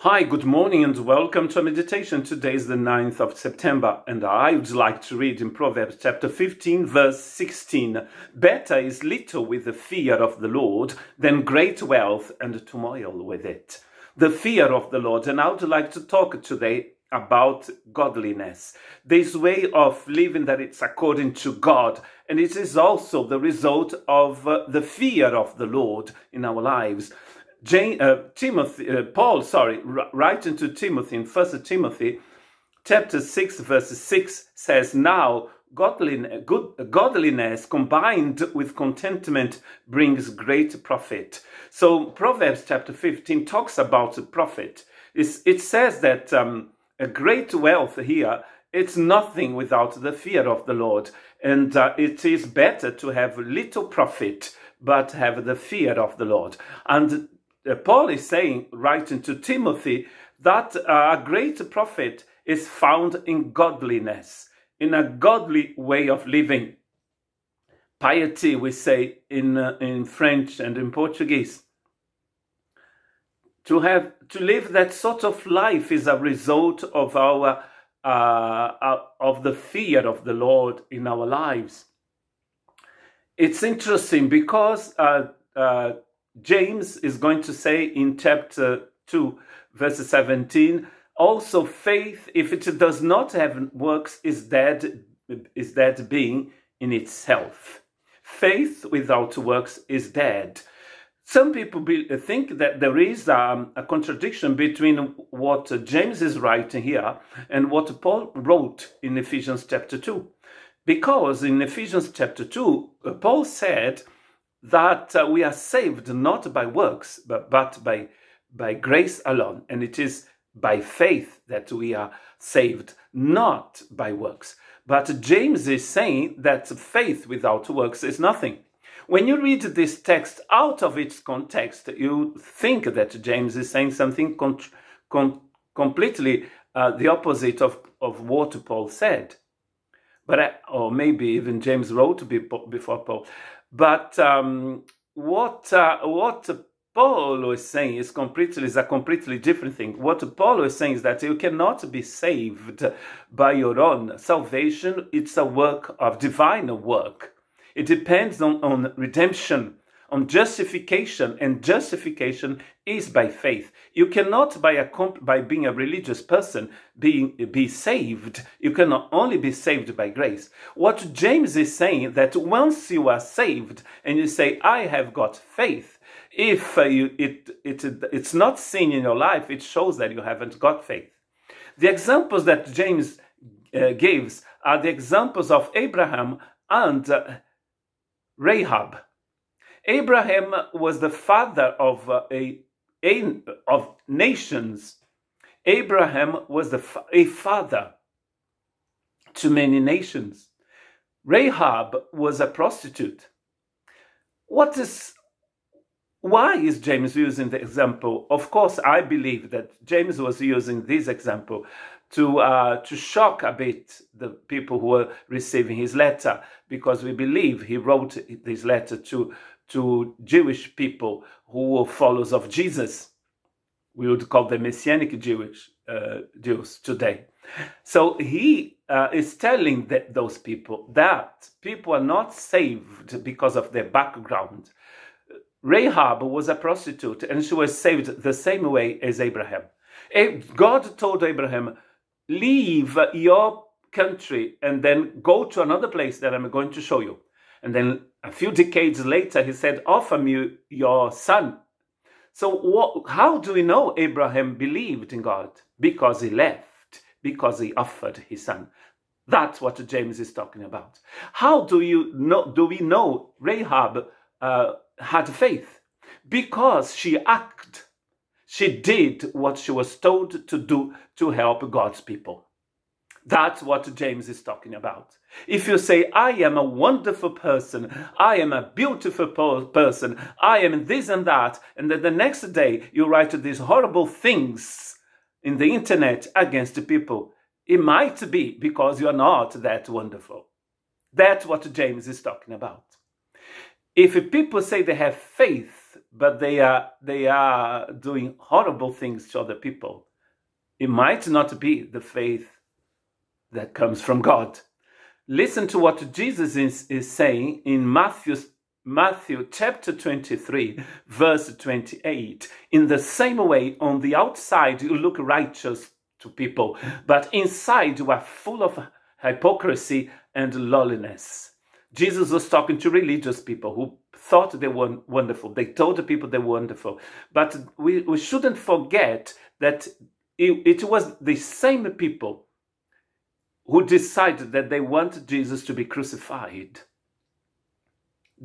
Hi, good morning and welcome to a meditation. Today is the 9th of September and I would like to read in Proverbs chapter 15 verse 16. Better is little with the fear of the Lord than great wealth and turmoil with it. The fear of the Lord, and I would like to talk today about godliness. This way of living that it's according to God, and it is also the result of the fear of the Lord in our lives. Paul, writing to Timothy in 1 Timothy chapter 6 verse 6 says, "Now godliness combined with contentment brings great profit." So Proverbs chapter 15 talks about profit. It says that a great wealth here, it's nothing without the fear of the Lord. And it is better to have little profit, but have the fear of the Lord. And Paul is saying, writing to Timothy, that a great profit is found in godliness, in a godly way of living. Piety, we say in French and in Portuguese. To live that sort of life is a result of of the fear of the Lord in our lives. It's interesting because James is going to say in chapter 2, verse 17, also faith, if it does not have works, is dead being in itself. Faith without works is dead. Some people think that there is a contradiction between what James is writing here and what Paul wrote in Ephesians chapter 2. Because in Ephesians chapter 2, Paul said that we are saved not by works, but by grace alone. And it is by faith that we are saved, not by works. But James is saying that faith without works is nothing. When you read this text out of its context, you think that James is saying something completely the opposite of what Paul said. Or maybe even James wrote before Paul. But what Paul was saying is a completely different thing. What Paul was saying is that you cannot be saved by your own salvation. It's a work of divine work. It depends on redemption, on justification, and justification is by faith. You cannot, by being a religious person, be saved. You cannot only be saved by grace. What James is saying, that once you are saved and you say, I have got faith, if it's not sin in your life, it shows that you haven't got faith. The examples that James gives are the examples of Abraham and Rahab. Abraham was the father of nations. Abraham was a father to many nations. Rahab was a prostitute. Why is James using the example? Of course, I believe that James was using this example to shock a bit the people who were receiving his letter, because we believe he wrote this letter to Jewish people who were followers of Jesus. We would call them Messianic Jews today. So he is telling those people that people are not saved because of their background. Rahab was a prostitute and she was saved the same way as Abraham. God told Abraham, leave your country and then go to another place that I'm going to show you. And then a few decades later, he said, offer me your son. So how do we know Abraham believed in God? Because he left, because he offered his son. That's what James is talking about. How do we know Rahab had faith? Because she acted. She did what she was told to do to help God's people. That's what James is talking about. If you say, I am a wonderful person, I am a beautiful person, I am this and that, and then the next day you write these horrible things in the internet against people, it might be because you are not that wonderful. That's what James is talking about. If people say they have faith but they are doing horrible things to other people. It might not be the faith that comes from God. Listen to what Jesus is saying in Matthew chapter 23, verse 28. In the same way, on the outside you look righteous to people, but inside you are full of hypocrisy and lawlessness. Jesus was talking to religious people who thought they were wonderful. They told the people they were wonderful. But we shouldn't forget that it was the same people who decided that they wanted Jesus to be crucified.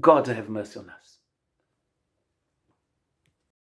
God have mercy on us.